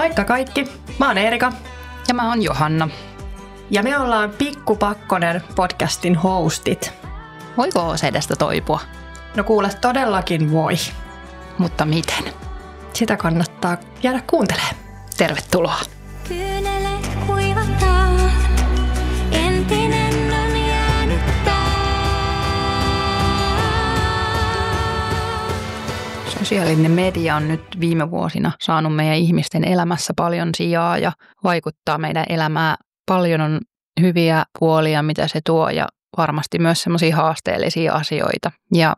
Moikka kaikki, mä oon Erika. Ja mä oon Johanna. Ja me ollaan Pikku Pakkonen podcastin hostit. Voiko OCD:stä toipua? No kuule, todellakin voi. Mutta miten? Sitä kannattaa jäädä kuuntelemaan. Tervetuloa. Kyynele kuivataan, entinen on jäänyt Sosiaalinen media on nyt viime vuosina saanut meidän ihmisten elämässä paljon sijaa ja vaikuttaa meidän elämään. Paljon on hyviä puolia, mitä se tuo ja varmasti myös semmoisia haasteellisia asioita. Ja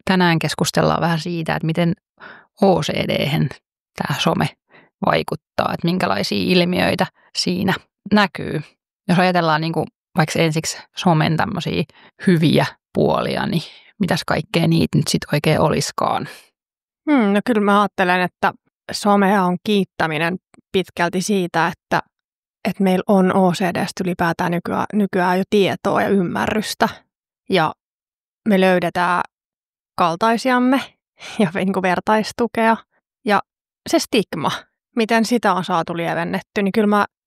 tänään keskustellaan vähän siitä, että miten OCD:hen tämä some vaikuttaa, että minkälaisia ilmiöitä siinä näkyy. Jos ajatellaan niin kuin vaikka ensiksi somen tämmöisiä hyviä puolia, niin mitäs kaikkea niitä nyt sitten oikein olisikaan? No kyllä mä ajattelen, että somea on kiittäminen pitkälti siitä, että meillä on OCD:stä ylipäätään nykyään jo tietoa ja ymmärrystä. Ja me löydetään kaltaisiamme ja niin kuin vertaistukea. Ja se stigma, miten sitä on saatu lievennetty, niin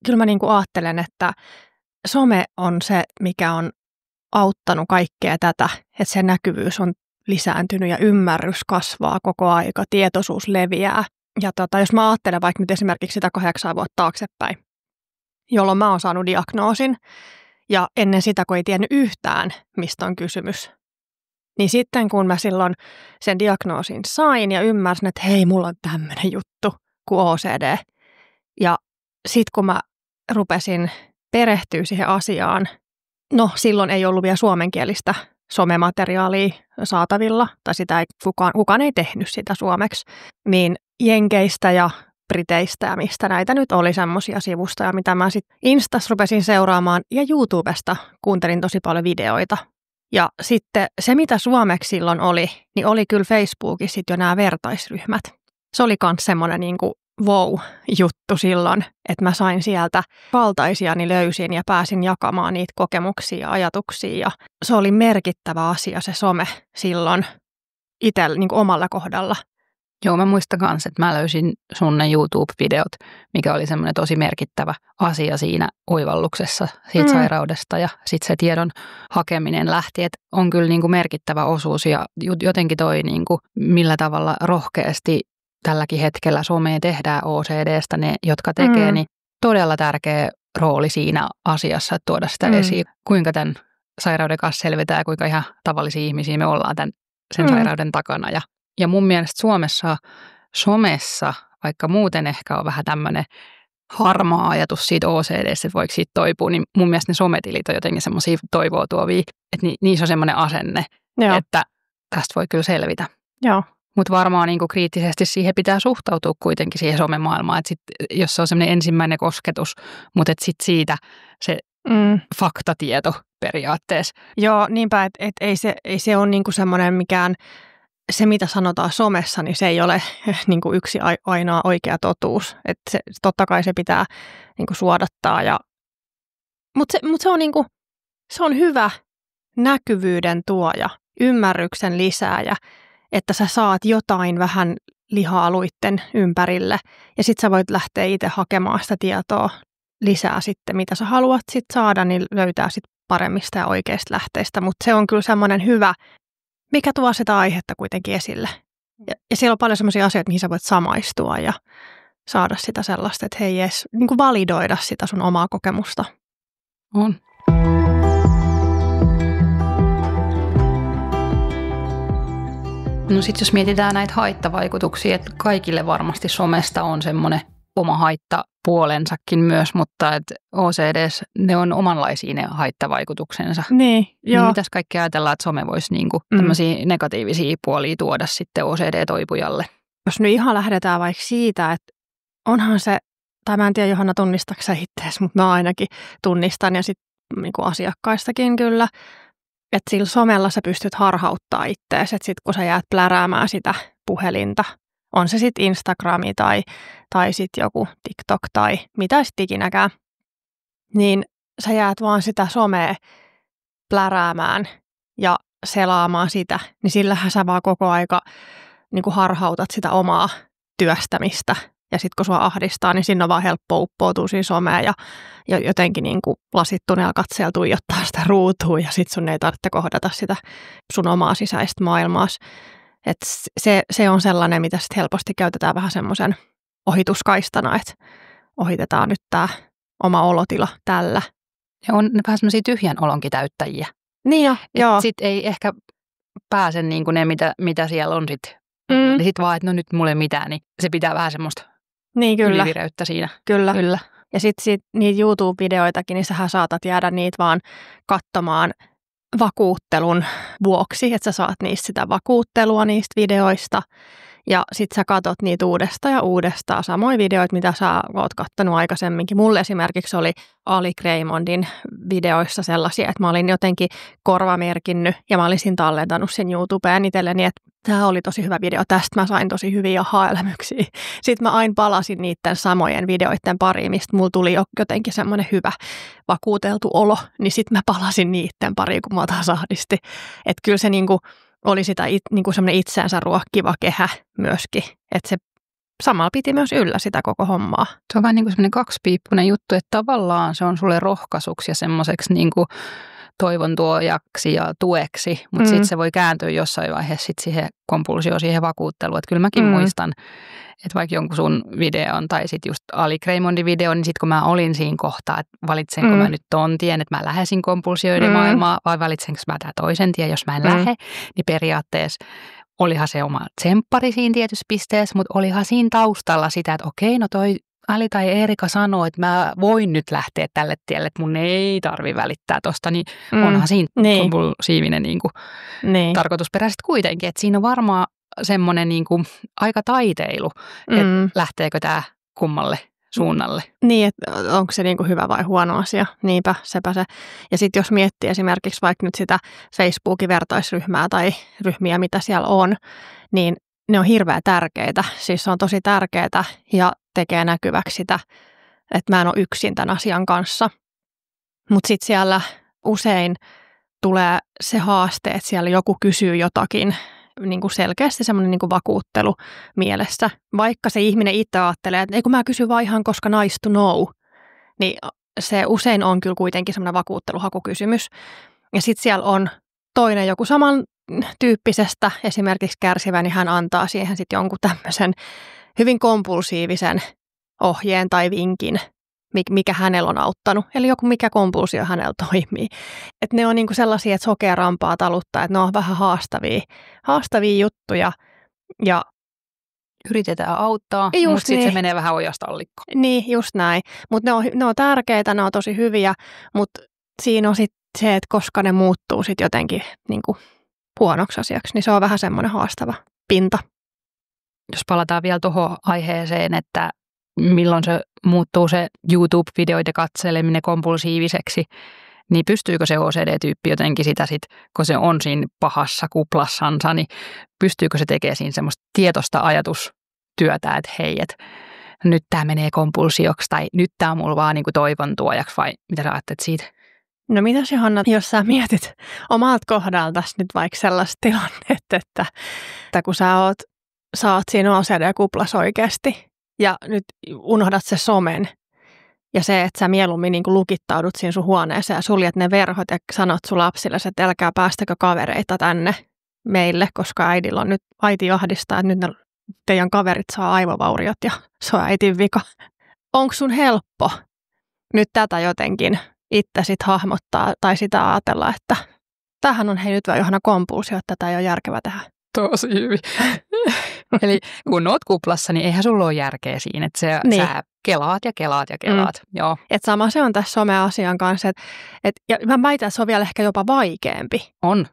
kyllä mä niin kuin ajattelen, että some on se, mikä on auttanut kaikkea tätä, että se näkyvyys on lisääntynyt ja ymmärrys kasvaa koko aika, tietoisuus leviää. Ja jos mä ajattelen vaikka nyt esimerkiksi sitä 8 vuotta taaksepäin, jolloin mä oon saanut diagnoosin ja ennen sitä, kun ei tiennyt yhtään, mistä on kysymys, niin sitten kun mä silloin sen diagnoosin sain ja ymmärsin, että hei, mulla on tämmöinen juttu kuin OCD. Ja sitten kun mä rupesin perehtyä siihen asiaan, no silloin ei ollut vielä suomenkielistä somemateriaalia saatavilla, tai sitä ei, kukaan ei tehnyt sitä suomeksi, niin Jenkeistä ja Briteistä ja mistä näitä nyt oli semmoisia sivustoja, mitä mä sitten Instas rupesin seuraamaan ja YouTubesta kuuntelin tosi paljon videoita. Ja sitten se, mitä suomeksi silloin oli, niin oli kyllä Facebookissa sitten jo nämä vertaisryhmät. Se oli myös semmoinen niin kuin wow-juttu silloin, että mä sain sieltä kaltaisiani löysin ja pääsin jakamaan niitä kokemuksia ja ajatuksia. Ja se oli merkittävä asia se some silloin itsellä niin kuin omalla kohdalla. Joo, mä muistan kanssa, että mä löysin sun ne YouTube-videot, mikä oli semmoinen tosi merkittävä asia siinä oivalluksessa siitä sairaudesta ja sitten se tiedon hakeminen lähti, että on kyllä niin kuin merkittävä osuus ja jotenkin toi niin kuin millä tavalla rohkeasti tälläkin hetkellä somea tehdään OCD:stä ne, jotka tekee, niin todella tärkeä rooli siinä asiassa, että tuoda sitä esiin, kuinka tämän sairauden kanssa selvitään ja kuinka ihan tavallisia ihmisiä me ollaan sen sairauden takana. Ja mun mielestä somessa, vaikka muuten ehkä on vähän tämmöinen harmaa ajatus siitä OCD:stä, että voiko siitä toipua, niin mun mielestä ne sometilit on jotenkin semmoisia toivoa tuovia, että niissä on semmoinen asenne, että tästä voi kyllä selvitä. Joo. Mutta varmaan niinku kriittisesti siihen pitää suhtautua kuitenkin siihen somemaailmaan, että jos se on semmoinen ensimmäinen kosketus, mutta sitten siitä se faktatieto periaatteessa. Joo, niinpä, että ei se ole niinku semmoinen mikään, se mitä sanotaan somessa, niin se ei ole niinku yksi ainoa oikea totuus. Että totta kai se pitää niinku suodattaa. Mutta se on niinku, se on hyvä näkyvyyden tuoja, ymmärryksen lisääjä, että sä saat jotain vähän lihaa luitten ympärille ja sit sä voit lähteä itse hakemaan sitä tietoa lisää sitten, mitä sä haluat sit saada, niin löytää sit paremmista ja oikeista lähteistä. Mutta se on kyllä semmoinen hyvä, mikä tuo sitä aihetta kuitenkin esille. Ja siellä on paljon semmoisia asioita, mihin sä voit samaistua ja saada sitä sellaista, että hei edes niin kuin validoida sitä sun omaa kokemusta. On. No sitten jos mietitään näitä haittavaikutuksia, että kaikille varmasti somesta on semmoinen oma haittapuolensakin myös, mutta että OCD:ssä ne on omanlaisia ne haittavaikutuksensa. Niin, joo. Niin mitäs kaikkea ajatellaan, että some voisi niinku tämmöisiä negatiivisia puolia tuoda sitten OCD-toipujalle? Jos nyt ihan lähdetään vaikka siitä, että onhan se, tai mä en tiedä Johanna tunnistatko sä itseäsi, mutta mä ainakin tunnistan ja sitten niinku asiakkaistakin kyllä. Että sillä somella sä pystyt harhauttaa ittees, että sit kun sä jäät pläräämään sitä puhelinta, on se sitten Instagrami tai sitten joku TikTok tai mitä sitten ikinäkään, niin sä jäät vaan sitä somea pläräämään ja selaamaan sitä, niin sillähän sä vaan koko aika niin kuin harhautat sitä omaa työstämistä Ja sitten kun sua ahdistaa, niin siinä on vaan helppo uppoutua siinä someen ja jotenkin niin kuin lasittuneella katseella tuijottaa sitä ruutua ja sitten sun ei tarvitse kohdata sitä sun omaa sisäistä maailmaas. Et se on sellainen, mitä sitten helposti käytetään vähän semmoisen ohituskaistana, että ohitetaan nyt tämä oma olotila tällä. Ja on ne vähän semmoisia tyhjän olonkin täyttäjiä. Niin jo, joo. Sitten ei ehkä pääse niin kuin ne, mitä siellä on sitten. Ja sitten vaan, että no nyt mulle ei mitään, niin se pitää vähän semmoista niin, kyllä. ylivireyttä siinä. Kyllä. Ja sitten niitä YouTube-videoitakin, niin sähän saatat jäädä niitä vaan katsomaan vakuuttelun vuoksi, että sä saat niistä sitä vakuuttelua niistä videoista. Ja sit sä katot niitä uudestaan ja uudestaan. Samoin videoita, mitä sä oot kattonut aikaisemminkin. Mulle esimerkiksi oli Ali Greymondin videoissa sellaisia, että mä olin jotenkin korvamerkinnyt ja mä olisin tallentanut sen YouTubeen itselleni, että tämä oli tosi hyvä video, tästä mä sain tosi hyviä aha-elämyksiä. Sitten mä aina palasin niiden samojen videoiden pariin, mistä mulla tuli jotenkin semmoinen hyvä vakuuteltu olo, niin sitten mä palasin niiden pariin, kun mä taas ahdisti. Että kyllä se niinku oli sitä niinku semmoinen itseänsä ruokkiva kehä myöskin, että se samalla piti myös yllä sitä koko hommaa. Se on vähän niin kuin semmoinen kaksipiippunen juttu, että tavallaan se on sulle rohkaisuksi ja semmoiseksi niin kuin toivon tuojaksi ja tueksi, mutta sitten se voi kääntyä jossain vaiheessa sit siihen kompulsioon, siihen vakuutteluun. Että kyllä mäkin muistan, että vaikka jonkun sun videon tai sitten just Ali Greymondin video, niin sitten kun mä olin siinä kohtaa, että valitsenko mä nyt ton tien, että mä lähesin kompulsioiden maailmaa vai valitsenko mä tämän toisen tien, jos mä en lähde, niin periaatteessa olihan se oma tsemppari siinä tietyssä pisteessä, mutta olihan siinä taustalla sitä, että okei, no toi Ali tai Eerika sanoo, että mä voin nyt lähteä tälle tielle, että mun ei tarvi välittää tosta, niin onhan siinä kompulsiivinen niin kuin tarkoitusperäisesti kuitenkin. Että siinä on varmaan semmoinen niin kuin aika taiteilu, että lähteekö tämä kummalle suunnalle. Niin, että onko se niin kuin hyvä vai huono asia. Niinpä, sepä se. Ja sitten jos miettii esimerkiksi vaikka nyt sitä Facebookin vertaisryhmää tai ryhmiä, mitä siellä on, niin ne on hirveän tärkeitä. Siis se on tosi tärkeää ja tekee näkyväksi sitä, että mä en ole yksin tämän asian kanssa. Mutta sitten siellä usein tulee se haaste, että siellä joku kysyy jotakin niin kuin selkeästi semmoinen niin kuin vakuuttelu mielessä. Vaikka se ihminen itse ajattelee, että ei kun mä kysyn vaan ihan koska nice to know, niin se usein on kyllä kuitenkin semmoinen vakuutteluhakukysymys. Ja sitten siellä on toinen joku saman tyyppisestä esimerkiksi kärsivä, niin hän antaa siihen sitten jonkun tämmöisen hyvin kompulsiivisen ohjeen tai vinkin, mikä hänellä on auttanut. Eli joku mikä kompulsio hänellä toimii. Että ne on niinku sellaisia, että sokea rampaa taluttaa, että ne on vähän haastavia juttuja. Ja yritetään auttaa, mutta sitten se menee vähän ojasta allikkoon. Niin, just näin. Mutta ne on tärkeitä, ne on tosi hyviä, mutta siinä on sitten se, että koska ne muuttuu sitten jotenkin niinku huonoksi asiaksi, niin se on vähän semmoinen haastava pinta. Jos palataan vielä tuohon aiheeseen, että milloin se muuttuu se YouTube-videoiden katseleminen kompulsiiviseksi, niin pystyykö se OCD-tyyppi jotenkin sitä sitten, kun se on siinä pahassa kuplassansa, niin pystyykö se tekemään siinä semmoista tietoista ajatustyötä, että hei, että nyt tämä menee kompulsioksi tai nyt tämä on mulla vaan niinku toivon tuojaksi vai mitä sä ajattelet siitä? No mitäs Johanna, jos sä mietit omalta kohdaltasi nyt vaikka sellaista tilannetta, että kun sä oot siinä OCD-kuplassa oikeasti ja nyt unohdat se somen ja se, että sä mieluummin niin kuin lukittaudut siinä sun huoneeseen ja suljet ne verhot ja sanot sun lapsille, että älkää päästäkö kavereita tänne meille, koska äiti ahdistaa, että nyt ne teidän kaverit saa aivovauriot ja se on äitin vika. Onko sun helppo nyt tätä jotenkin itse sit hahmottaa tai sitä ajatella, että tämähän on hei nyt Johanna kompulsio, että tätä ei ole järkevää tehdä. Tosi hyvin. Eli kun oot kuplassa, niin eihän sulla ole järkeä siinä, että sä kelaat ja kelaat ja kelaat. Joo. Et sama se on tässä some-asian kanssa. Ja mä väitän, että se on vielä ehkä jopa vaikeampi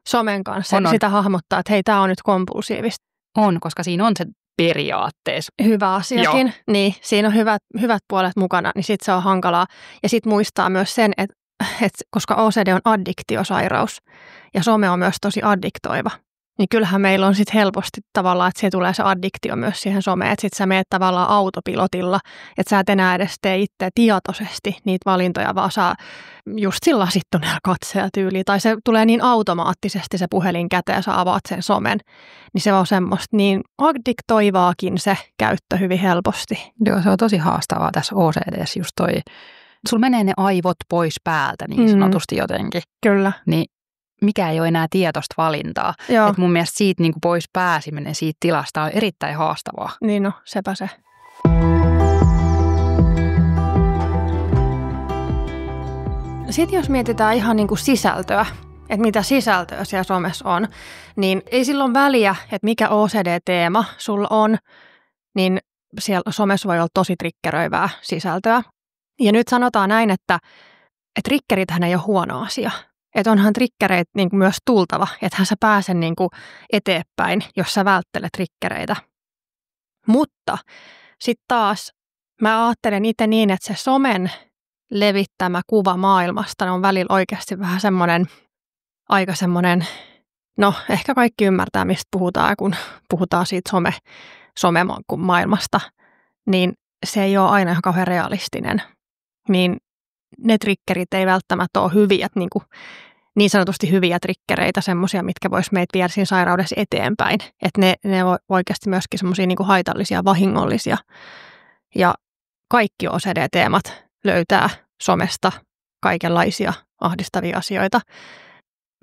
somen kanssa sitä hahmottaa, että hei, tämä on nyt kompulsiivista. On, koska siinä on se periaatteessa hyvä asiakin. Niin, siinä on hyvät puolet mukana, niin sitten se on hankalaa. Ja sitten muistaa myös sen, että koska OCD on addiktiosairaus ja some on myös tosi addiktoiva. niin kyllähän meillä on sitten helposti tavallaan, että se tulee se addiktio myös siihen someen, että sitten sä meet tavallaan autopilotilla, että sä et enää edes tee itse tietoisesti niitä valintoja, vaan saa just sillä lasittuneella katseella tyyliin, tai se tulee niin automaattisesti se puhelin käteen ja sä avaat sen somen, niin se on semmoista niin addiktoivaakin se käyttö hyvin helposti. Joo, se on tosi haastavaa tässä OCD:ssä just toi. Sulla menee ne aivot pois päältä niin sanotusti jotenkin. Kyllä. Niin mikä ei ole enää tietoista valintaa. Et mun mielestä siitä niin kuin pois pääsiminen siitä tilasta on erittäin haastavaa. Niin no, sepä se. Sitten jos mietitään ihan niin kuin sisältöä, että mitä sisältöä siellä somessa on, niin ei silloin väliä, että mikä OCD-teema sulla on, niin siellä somessa voi olla tosi triggeröivää sisältöä. Ja nyt sanotaan näin, että triggerithän ei ole huono asia. Että onhan triggereitä niin kuin myös tultava, ethän sä pääse niin kuin eteenpäin, jos sä välttelet triggereitä. Mutta sitten taas mä ajattelen itse niin, että se somen levittämä kuva maailmasta on välillä oikeasti vähän semmoinen, aika semmoinen, no ehkä kaikki ymmärtää, mistä puhutaan, kun puhutaan siitä somemaailmasta, niin se ei ole aina ihan kauhean realistinen. Niin ne triggerit ei välttämättä ole hyviä, niin sanotusti hyviä triggereitä, semmoisia, mitkä vois meitä viedä siinä sairaudessa eteenpäin. Että ne on oikeasti myöskin semmoisia niin kuin haitallisia, vahingollisia. Ja kaikki OCD-teemat löytää somesta kaikenlaisia ahdistavia asioita.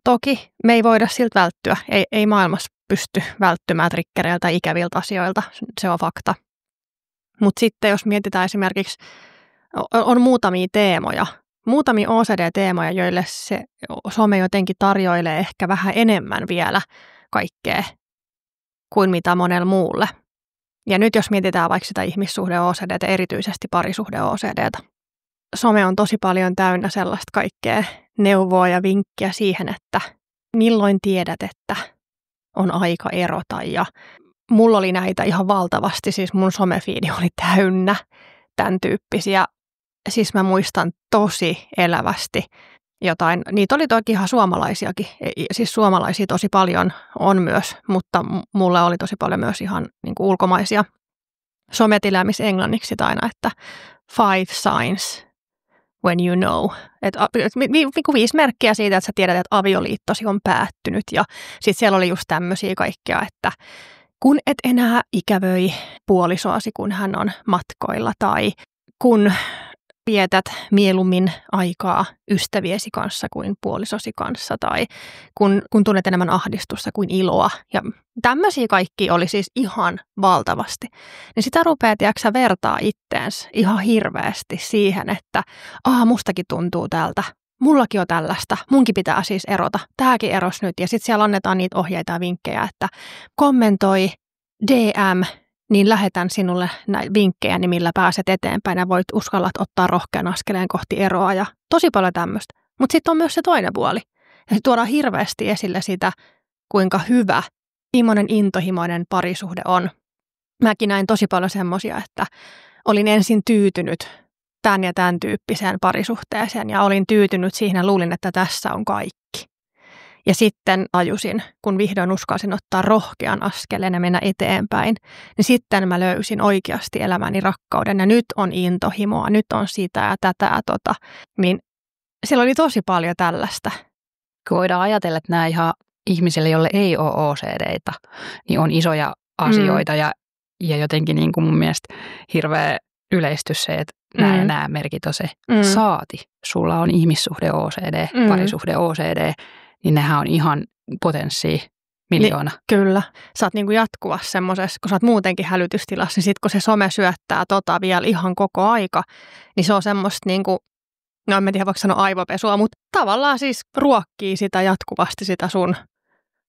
Toki me ei voida siltä välttyä. Ei maailmassa pysty välttymään triggereiltä ikäviltä asioilta. Se on fakta. Mutta sitten jos mietitään esimerkiksi, on muutamia teemoja, muutamia OCD-teemoja, joille se some jotenkin tarjoilee ehkä vähän enemmän vielä kaikkea kuin mitä monella muulle. Ja nyt jos mietitään vaikka sitä ihmissuhde-OCD:tä, erityisesti parisuhde-OCD:tä. Some on tosi paljon täynnä sellaista kaikkea neuvoa ja vinkkiä siihen, että milloin tiedät, että on aika erota. Ja mulla oli näitä ihan valtavasti, siis mun somefiidi oli täynnä tämän tyyppisiä. Siis mä muistan tosi elävästi jotain, niitä oli toki ihan suomalaisiakin, siis suomalaisia tosi paljon on myös, mutta mulle oli tosi paljon myös ihan niin kuin ulkomaisia. Sometiläämis englanniksi aina, että 5 signs when you know. Että 5 merkkiä siitä, että sä tiedät, että avioliittosi on päättynyt. Ja sitten siellä oli just tämmöisiä kaikkea, että kun et enää ikävöi puolisoasi, kun hän on matkoilla, tai kun vietät mieluummin aikaa ystäviesi kanssa kuin puolisosi kanssa, tai kun tunnet enemmän ahdistusta kuin iloa. Ja tämmöisiä kaikki oli siis ihan valtavasti. Niin sitä rupeaa, tiedätkö, vertaa itteens ihan hirveästi siihen, että mustakin tuntuu tältä. Mullakin on tällaista. Munkin pitää siis erota. Tääkin eros nyt. Ja sitten siellä annetaan niitä ohjeita ja vinkkejä, että kommentoi DM, niin lähetän sinulle näitä vinkkejä, niin millä pääset eteenpäin ja voit uskallat ottaa rohkean askeleen kohti eroa ja tosi paljon tämmöistä. Mutta sitten on myös se toinen puoli. Ja se tuodaan hirveästi esille sitä, kuinka hyvä, intohimoinen parisuhde on. Mäkin näin tosi paljon semmoisia, että olin ensin tyytynyt tämän ja tämän tyyppiseen parisuhteeseen ja olin tyytynyt siihen ja luulin, että tässä on kaikki. Ja sitten tajusin, kun vihdoin uskalsin ottaa rohkean askeleen ja mennä eteenpäin, niin sitten mä löysin oikeasti elämäni rakkauden. Ja nyt on intohimoa, nyt on sitä ja tätä ja tota. Niin siellä oli tosi paljon tällaista. Kun voidaan ajatella, että nämä ihan ihmisille, joille ei ole OCD:tä, niin on isoja asioita ja jotenkin niin kuin mun mielestä hirveä yleistys se, että nämä merkit on se saati. Sulla on ihmissuhde OCD, parisuhde OCD. Niin nehän on ihan potenssia miljoona. Kyllä. Sä oot niinku jatkuvassa semmoisessa, kun sä oot muutenkin hälytystilassa, niin sit kun se some syöttää vielä ihan koko aika, niin se on semmoista niinku, no en tiedä voiko sanoa aivopesua, mutta tavallaan siis ruokkii sitä jatkuvasti sitä sun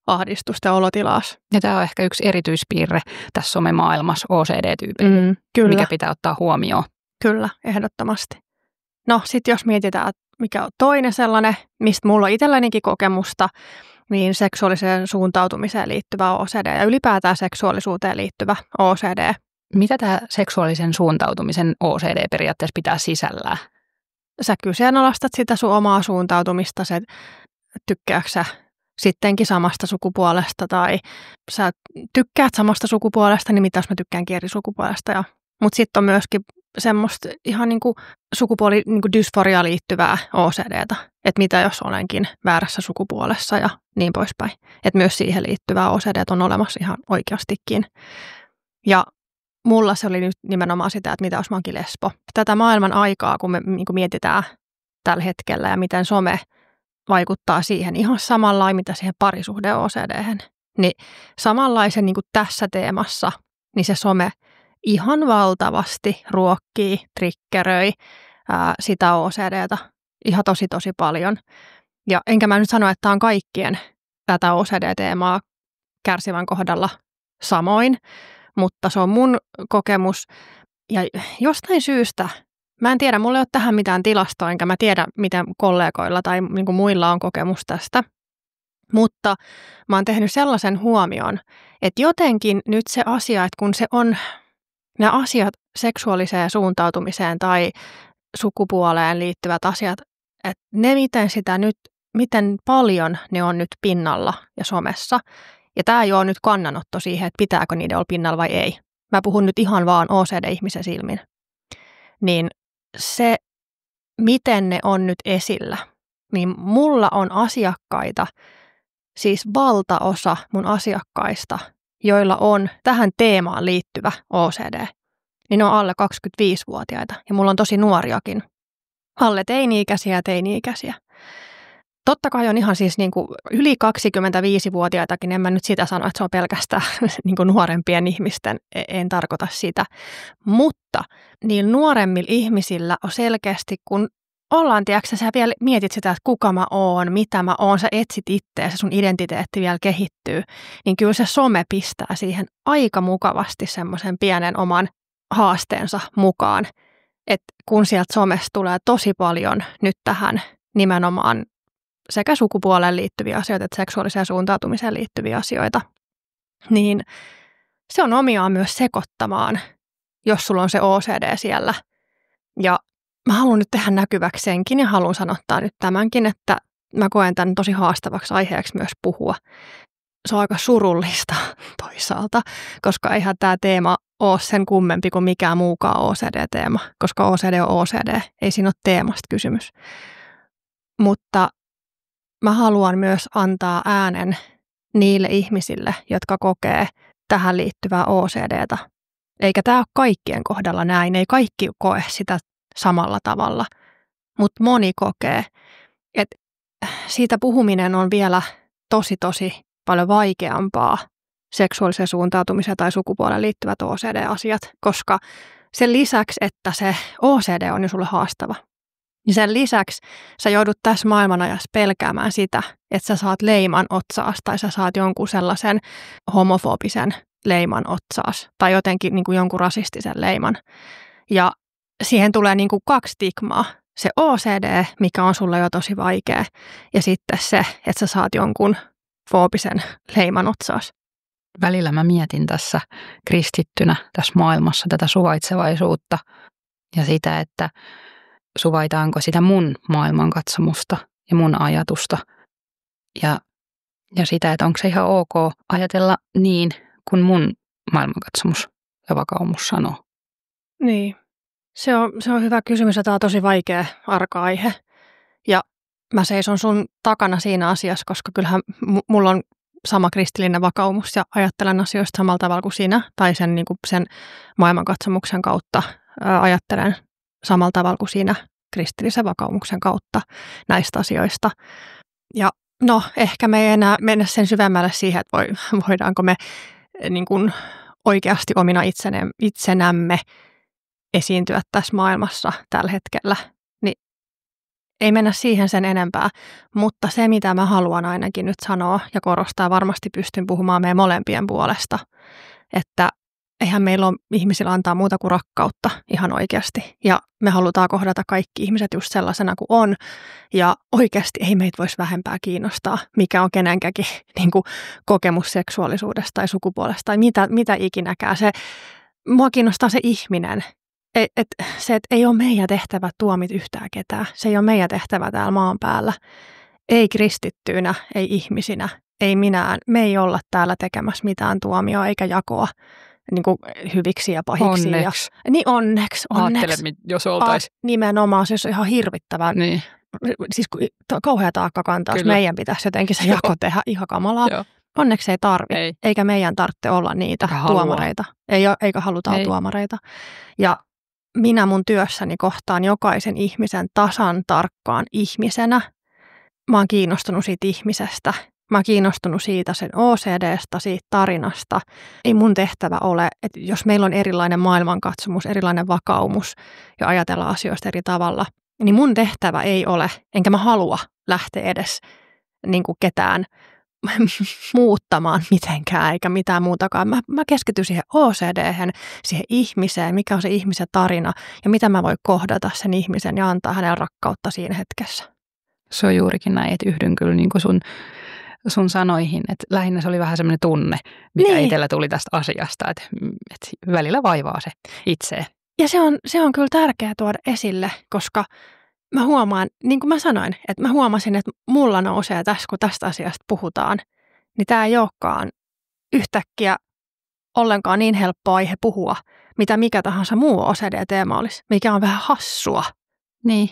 ahdistusta ja olotilaas. Ja tämä on ehkä yksi erityispiirre tässä somemaailmassa OCD-tyypille, mikä pitää ottaa huomioon. Kyllä, ehdottomasti. No sitten jos mietitään, mikä on toinen sellainen, mistä mulla on itsellänikin kokemusta, niin seksuaaliseen suuntautumiseen liittyvä OCD ja ylipäätään seksuaalisuuteen liittyvä OCD. Mitä tämä seksuaalisen suuntautumisen OCD periaatteessa pitää sisällään? Sä kyseenalaistat sitä sun omaa suuntautumista, se tykkääksä sittenkin samasta sukupuolesta tai sä tykkäät samasta sukupuolesta, niin mitä jos mä tykkäänkin eri sukupuolesta. Mutta sitten on myöskin semmoista ihan niinku sukupuoli niinku dysforiaan liittyvää OCDtä, että mitä jos olenkin väärässä sukupuolessa ja niin poispäin. Että myös siihen liittyvää OCD on olemassa ihan oikeastikin. Ja mulla se oli nyt nimenomaan sitä, että mitä jos mä oonkin lesbo. Tätä maailman aikaa, kun me niinku mietitään tällä hetkellä ja miten some vaikuttaa siihen ihan samanlainen, mitä siihen parisuhde OCD:hen, niin samanlaisen niin kuin tässä teemassa, niin se some ihan valtavasti ruokkii, triggeröi sitä OCD:tä ihan tosi paljon. Ja enkä mä nyt sano, että tämä on kaikkien tätä OCD-teemaa kärsivän kohdalla samoin, mutta se on mun kokemus. Ja jostain syystä, mä en tiedä, mulla ei ole tähän mitään tilastoa, enkä mä tiedä, miten kollegoilla tai niin kuin muilla on kokemus tästä. Mutta mä oon tehnyt sellaisen huomion, että jotenkin nyt se asia, että kun se on nämä asiat seksuaaliseen suuntautumiseen tai sukupuoleen liittyvät asiat, että ne miten paljon ne on nyt pinnalla ja somessa. Ja tämä ei ole nyt kannanotto siihen, että pitääkö niiden olla pinnalla vai ei. Mä puhun nyt ihan vaan OCD-ihmisen silmin. Niin se, miten ne on nyt esillä, niin mulla on asiakkaita, siis valtaosa mun asiakkaista, joilla on tähän teemaan liittyvä OCD, niin ne on alle 25-vuotiaita ja mulla on tosi nuoriakin, alle teini-ikäisiä. Totta kai on ihan siis niin kuin yli 25-vuotiaitakin, en mä nyt sitä sano, että se on pelkästään niin kuin nuorempien ihmisten, en tarkoita sitä. Mutta niillä nuoremmilla ihmisillä on selkeästi, kun ollaan, tiedätkö, sä vielä mietit sitä, että kuka mä oon, mitä mä oon, sä etsit itseäsi, sun identiteetti vielä kehittyy, niin kyllä se some pistää siihen aika mukavasti semmoisen pienen oman haasteensa mukaan. Että kun sieltä somesta tulee tosi paljon nyt tähän nimenomaan sekä sukupuoleen liittyviä asioita että seksuaaliseen suuntautumiseen liittyviä asioita, niin se on omiaan myös sekoittamaan, jos sulla on se OCD siellä. Ja mä haluan nyt tehdä näkyväksi senkin ja haluan sanottaa nyt tämänkin, että mä koen tämän tosi haastavaksi aiheeksi myös puhua. Se on aika surullista toisaalta, koska eihän tämä teema ole sen kummempi kuin mikään muukaan OCD-teema, koska OCD on OCD, ei siinä ole teemasta kysymys. Mutta mä haluan myös antaa äänen niille ihmisille, jotka kokee tähän liittyvää OCD:tä. Eikä tämä ole kaikkien kohdalla näin, ei kaikki koe sitä samalla tavalla, mutta moni kokee, että siitä puhuminen on vielä tosi paljon vaikeampaa seksuaaliseen suuntautumiseen tai sukupuoleen liittyvät OCD-asiat, koska sen lisäksi, että se OCD on jo sulle haastava, niin sen lisäksi sä joudut tässä maailmanajassa pelkäämään sitä, että sä saat leiman otsaas tai sä saat jonkun sellaisen homofobisen leiman otsaas tai jotenkin niin kuin jonkun rasistisen leiman. Ja siihen tulee niin kuin 2 stigmaa. Se OCD, mikä on sulle jo tosi vaikea, ja sitten se, että sä saat jonkun foobisen leiman otsaas. Välillä mä mietin tässä kristittynä tässä maailmassa tätä suvaitsevaisuutta ja sitä, että suvaitaanko sitä mun maailmankatsomusta ja mun ajatusta ja sitä, että onko se ihan ok ajatella niin, kun mun maailmankatsomus ja vakaumus sanoo. Niin, se on hyvä kysymys ja tämä on tosi vaikea arka aihe. Ja mä seison sun takana siinä asiassa, koska kyllähän mulla on sama kristillinen vakaumus ja ajattelen asioista samalla tavalla kuin sinä tai sen, niin kuin sen maailmankatsomuksen kautta ajattelen samalla tavalla kuin sinä kristillisen vakaumuksen kautta näistä asioista. Ja no, ehkä me ei enää mennä sen syvemmälle siihen, että voidaanko me niin kuin oikeasti omina itsenämme esiintyä tässä maailmassa tällä hetkellä. Niin ei mennä siihen sen enempää, mutta se mitä mä haluan ainakin nyt sanoa ja korostaa, varmasti pystyn puhumaan meidän molempien puolesta, että eihän meillä ole ihmisillä antaa muuta kuin rakkautta ihan oikeasti. Ja me halutaan kohdata kaikki ihmiset just sellaisena kuin on. Ja oikeasti ei meitä voisi vähempää kiinnostaa, mikä on kenenkäkin niin kuin kokemus seksuaalisuudesta tai sukupuolesta tai mitä ikinäkään. Mua kiinnostaa se ihminen. Se, että ei ole meidän tehtävä tuomit yhtään ketään. Se ei ole meidän tehtävä täällä maan päällä. ei kristittyinä, ei ihmisinä, ei minään. Me ei olla täällä tekemässä mitään tuomioa eikä jakoa niin kuin hyviksi ja pahiksi. Onneksi. Niin onneksi. Ajattele, jos oltaisiin. Nimenomaan, se on ihan hirvittävää. Niin. Siis kauhea taakka kantaa, jos meidän pitäisi jotenkin se jako tehdä, ihan kamalaa. Joo. Onneksi ei tarvi, eikä meidän tarvitse olla niitä tuomareita. Eikä haluta olla tuomareita. Ja minä mun työssäni kohtaan jokaisen ihmisen tasan tarkkaan ihmisenä. Mä oon kiinnostunut siitä ihmisestä. Mä oon kiinnostunut siitä sen OCD:sta, siitä tarinasta. Ei mun tehtävä ole, että jos meillä on erilainen maailmankatsomus, erilainen vakaumus ja ajatellaan asioista eri tavalla, niin mun tehtävä ei ole, enkä mä halua lähteä edes niin kuin ketään muuttamaan mitenkään eikä mitään muutakaan. Mä keskityn siihen OCD:hen, siihen ihmiseen, mikä on se ihmisen tarina ja mitä mä voin kohdata sen ihmisen ja antaa hänelle rakkautta siinä hetkessä. Se on juurikin näin, että yhdyn kyllä niin kuin sun sanoihin, että lähinnä se oli vähän semmoinen tunne, mikä itsellä tuli tästä asiasta, että välillä vaivaa se itseä. Ja se on kyllä tärkeää tuoda esille, koska mä huomaan, niin kuin mä sanoin, että mä huomasin, että mulla nousee tässä, kun tästä asiasta puhutaan, niin tämä ei olekaan yhtäkkiä ollenkaan niin helppo aihe puhua, mitä mikä tahansa muu OCD-teema olisi, mikä on vähän hassua. Niin,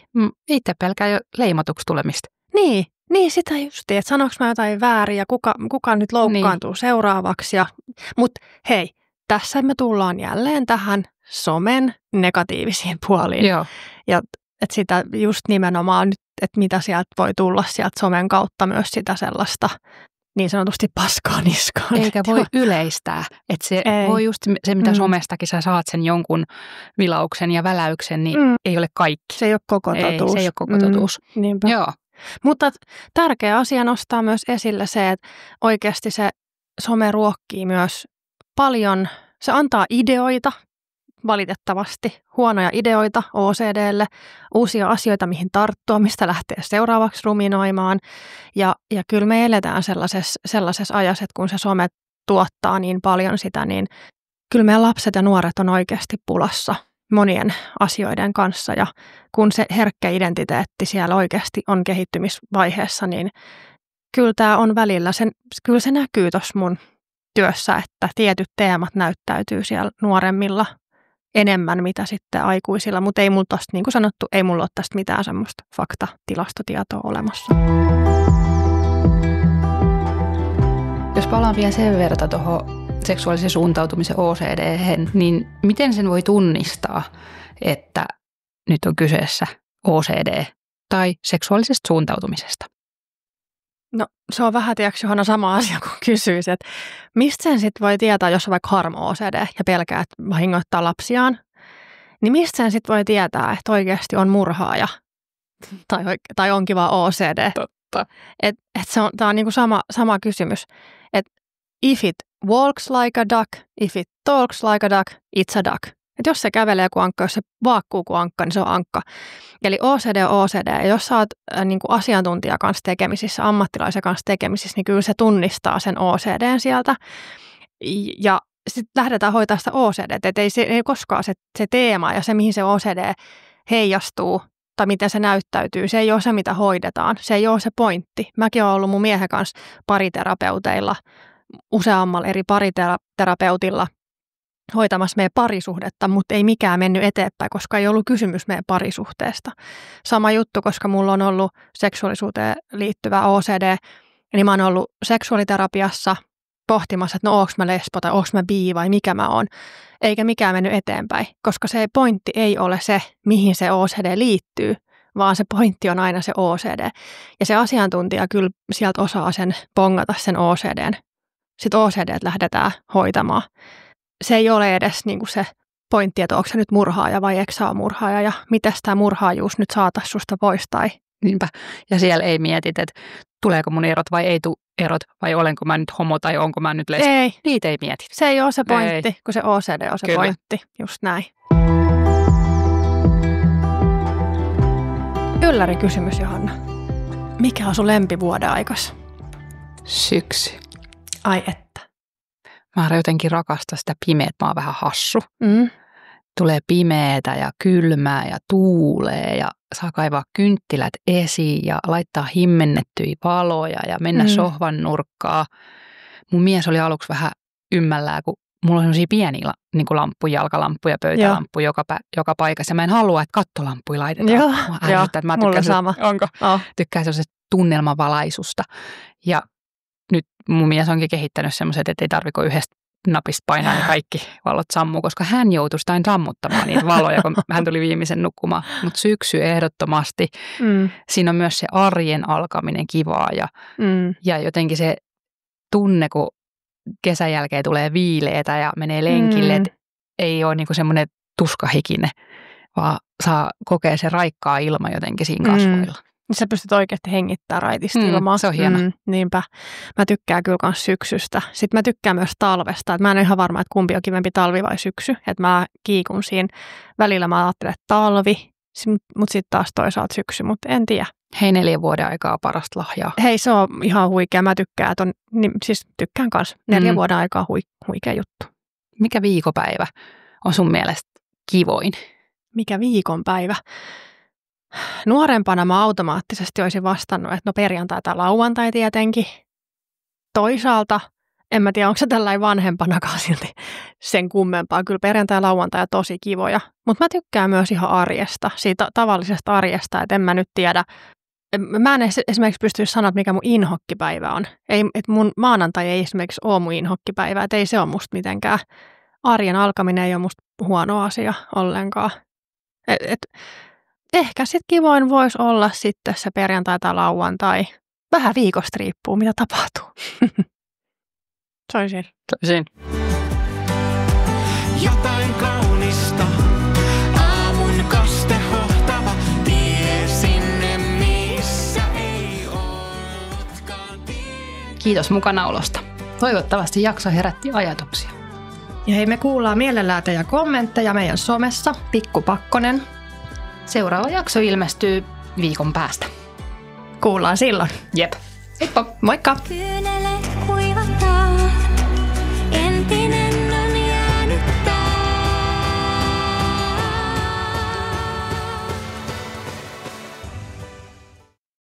itse pelkää jo leimatuksi tulemista. Niin sitä justiin, että sanoinko mä jotain väärin ja kuka nyt loukkaantuu seuraavaksi. Mutta hei, tässä me tullaan jälleen tähän somen negatiivisiin puoliin. Joo. Ja että sitä just nimenomaan nyt, että mitä sieltä voi tulla sieltä somen kautta myös sitä sellaista niin sanotusti paskaa niskaan. Eikä voi yleistää. Että se voi just se, mitä somestakin sä saat sen jonkun vilauksen ja väläyksen, niin ei ole kaikki. Se ei ole koko totuus. Se ei ole koko totuus. Niinpä. Joo. Mutta tärkeä asia nostaa myös esille se, että oikeasti se some ruokkii myös paljon, se antaa ideoita, valitettavasti huonoja ideoita OCDlle, uusia asioita, mihin tarttua, mistä lähtee seuraavaksi ruminoimaan. Ja kyllä me eletään sellaisessa ajassa, että kun se some tuottaa niin paljon sitä, niin kyllä meidän lapset ja nuoret on oikeasti pulassa monien asioiden kanssa. Ja kun se herkkä identiteetti siellä oikeasti on kehittymisvaiheessa, niin kyllä tämä on välillä, kyllä se näkyy tuossa mun työssä, että tietyt teemat näyttäytyy siellä nuoremmilla enemmän mitä sitten aikuisilla, mutta ei mulla tosta, niin kuin sanottu, ei mulla ole tästä mitään semmoista tilastotietoa olemassa. Jos palaan vielä sen verran tuohon seksuaalisen suuntautumisen OCD:hen, niin miten sen voi tunnistaa, että nyt on kyseessä OCD tai seksuaalisesta suuntautumisesta? No se on vähän, tiedätkö, Johanna, sama asia kuin kysyisi, että mistä sen sitten voi tietää, jos on vaikka harmo-OCD ja pelkää, että vahingoittaa lapsiaan, niin mistä sen sitten voi tietää, että oikeasti on murhaaja tai onkin vaan OCD. Totta. Tämä on niinku sama kysymys, että if it walks like a duck, if it talks like a duck, it's a duck. Että jos se kävelee kuin ankka, jos se vaakkuu kuin ankka, niin se on ankka. Eli OCD on OCD. Ja jos sä oot niin kuin asiantuntijan kanssa tekemisissä, ammattilaisen kanssa tekemisissä, niin kyllä se tunnistaa sen OCDn sieltä. Ja sitten lähdetään hoitaa sitä OCD. Että ei koskaan se teema ja se, mihin se OCD heijastuu tai miten se näyttäytyy, se ei ole se, mitä hoidetaan. Se ei ole se pointti. Mäkin olen ollut mun miehen kanssa pariterapeuteilla, useammalla eri pariterapeutilla, hoitamassa meidän parisuhdetta, mutta ei mikään mennyt eteenpäin, koska ei ollut kysymys meidän parisuhteesta. Sama juttu, koska mulla on ollut seksuaalisuuteen liittyvä OCD, niin mä oon ollut seksuaaliterapiassa pohtimassa, että no oonko mä lesbo tai oonko mä bi vai mikä mä oon, eikä mikään mennyt eteenpäin, koska se pointti ei ole se, mihin se OCD liittyy, vaan se pointti on aina se OCD. Ja se asiantuntija kyllä sieltä osaa sen bongata sen OCDn. Sitten OCDt lähdetään hoitamaan. Se ei ole edes niin kuin se pointti, että onko se nyt murhaaja vai eikö sä ole murhaaja ja miten tämä murhaajuus nyt saataisiin susta pois tai. Niinpä. Ja siellä ei mietit, että tuleeko mun erot vai ei tule erot vai olenko mä nyt homo tai onko mä nyt lesbo. Ei. Niitä ei mietit. Se ei ole se pointti, kun se OCD on se Kyllä. pointti. Just näin. Ylläri kysymys, Johanna. Mikä on sun lempivuoden aikas? Syksy. Ai että. Mä jotenkin rakastan sitä pimeää, mä oon vähän hassu. tulee pimeätä ja kylmää ja tuulee ja saa kaivaa kynttilät esiin ja laittaa himmennettyjä valoja ja mennä sohvan nurkkaa. Mun mies oli aluksi vähän ymmällään, kun mulla on sellaisia pieniä niin kuin lamppuja, jalkalampuja, pöytälampuja joka paikassa. Ja mä en halua, että kattolampuja laitetaan. Joo, että mä mulla sama. Tykkään sellaisesta tunnelmavalaisusta. Ja nyt mun mies onkin kehittänyt semmoiset, että ei tarvitse yhdestä napista painaa niin kaikki valot sammuu, koska hän joutui aina sammuttamaan niitä valoja, kun hän tuli viimeisen nukkumaan. Mutta syksy ehdottomasti. Siinä on myös se arjen alkaminen kivaa ja jotenkin se tunne, kun kesän jälkeen tulee viileetä ja menee lenkille, että ei ole niinku semmoinen tuskahikine, vaan saa kokea se raikkaa ilma jotenkin siinä kasvoilla. Sä pystyt oikeasti hengittämään raitista ilmaa. Se on hieno. Niinpä. Mä tykkään kyllä myös syksystä. Sitten mä tykkään myös talvesta. Mä en ole ihan varma, että kumpi on kivempi, talvi vai syksy. Että mä kiikun siinä. Välillä mä ajattelen, että talvi, mutta sitten taas toisaalta syksy, mutta en tiedä. Hei, 4 vuoden aikaa parasta lahjaa. Hei, se on ihan huikea. Mä tykkään, siis tykkään kanssa. 4 vuoden aikaa huikea juttu. Mikä viikonpäivä on sun mielestä kivoin? Mikä viikonpäivä? Nuorempana mä automaattisesti olisin vastannut, että no perjantai tai lauantai tietenkin. Toisaalta, en mä tiedä, onko se tällainen vanhempanakaan silti sen kummempaa. Kyllä perjantai ja lauantai on tosi kivoja. Mutta mä tykkään myös ihan arjesta, siitä tavallisesta arjesta, että en mä nyt tiedä. Mä en esimerkiksi pysty sanoa, että mikä mun inhokkipäivä on. Että mun maanantai ei esimerkiksi ole mun inhokkipäivä, että ei se ole musta mitenkään. Arjen alkaminen ei ole musta huono asia ollenkaan. Ehkä sitten kivoin voisi olla sitten se perjantai tai lauantai. Vähän viikosta riippuu, mitä tapahtuu. Soisin. Jotain kaunista, aamun kaste hohtava, tie sinne missä ei ootkaan tie. Kiitos mukanaolosta. Toivottavasti jakso herätti ajatuksia. Ja hei, me kuullaan mielellään teidän kommentteja meidän somessa, Pikku Pakkonen. Seuraava jakso ilmestyy viikon päästä. Kuullaan silloin. Jep. Heippa. Moikka. Kyynele